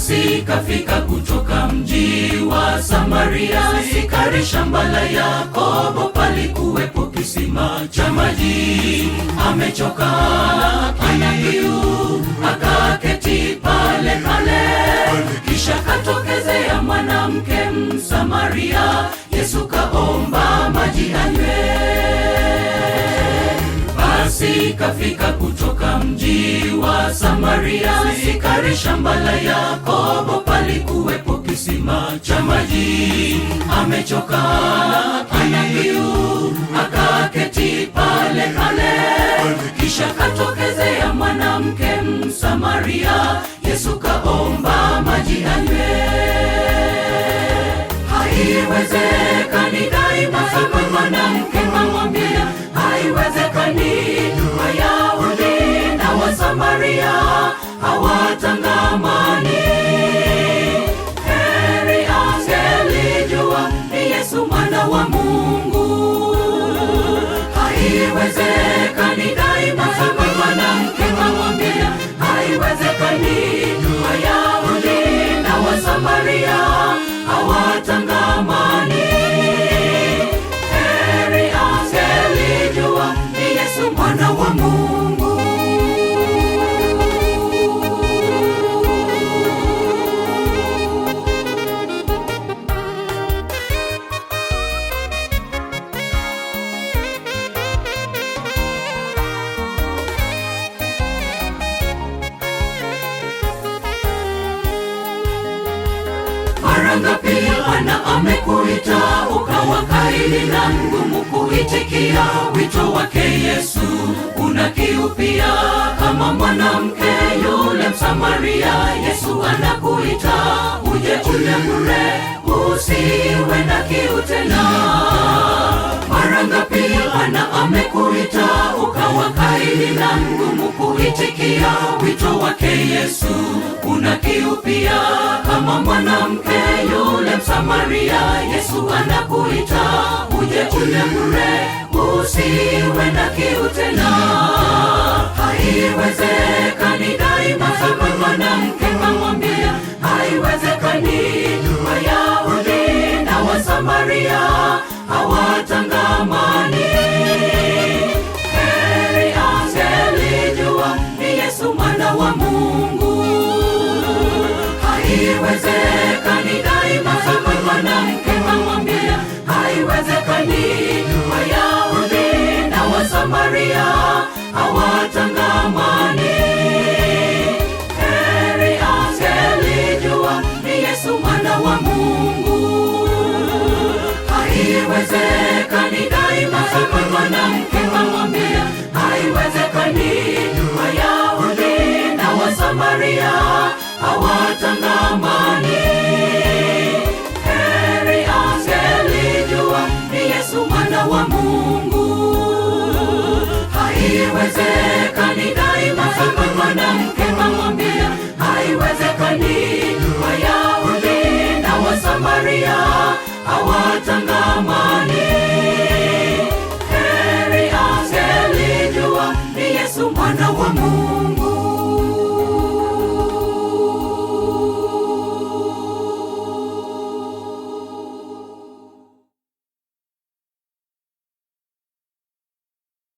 Basi kafika kutoka mji wa Samaria, Sikari shamba la Yakobo, palikuwepo kisima cha maji. Amechoka ana kiu, akaketi pale pale. Kisha katokezea mwanamke Msamaria, Yesu kaomba maji anywe. Basi kafika kutoka mji wa Samaria, Sikari shamba la Yakobo, palikuwepo kisima cha maji. Amechoka ana kiu, akaketi pale pale. Kisha katokezea mwanamke Msamaria, Yesu kaomba maji anywe. Haiwezekani daima, kama mwanamke kamwambia, haiwezekani. Wayahudi na Wasamaria hawatangamani. Heri angelijua ni Yesu mwana wa Mungu. Haiwezekani daima, kama mwanamke kamwambia, haiwezekani. Wayahudi na Wasamaria hawatangamani. Heri angelijua ni Yesu mwana wa Mungu. Mara ngapi Bwana amekuita, ukawa kaidi na ngumu kuitikia wito wake Yesu. Una kiu pia kama mwanamke yule Msamaria. Yesu anakuita uje ule bure, usiwe na kiu tena. Mara ngapi Bwana amekuita, ukawa kaidi na ngumu kuitikia wito wake Yesu. Una kiu pia kama mwanamke yule Msamaria. Yesu anakuita uje ule bure, usiwe na kiu tena. Haiwezekani daima, kama mwanamke kamwambia, haiwezekani. Wayahudi na Wasamaria hawatangamani. Heri angelijua ni Yesu mwana wa Mungu. Haiwezekani daima, kama mwanamke kamwambia, haiwezekani. Wayahudi na Wasamaria hawatangamani. Heri angelijua ni Yesu mwana wa Mungu. Haiwezekani daima, kama mwanamke kamwambia, haiwezekani. Wayahudi na Wasamaria hawatangamani.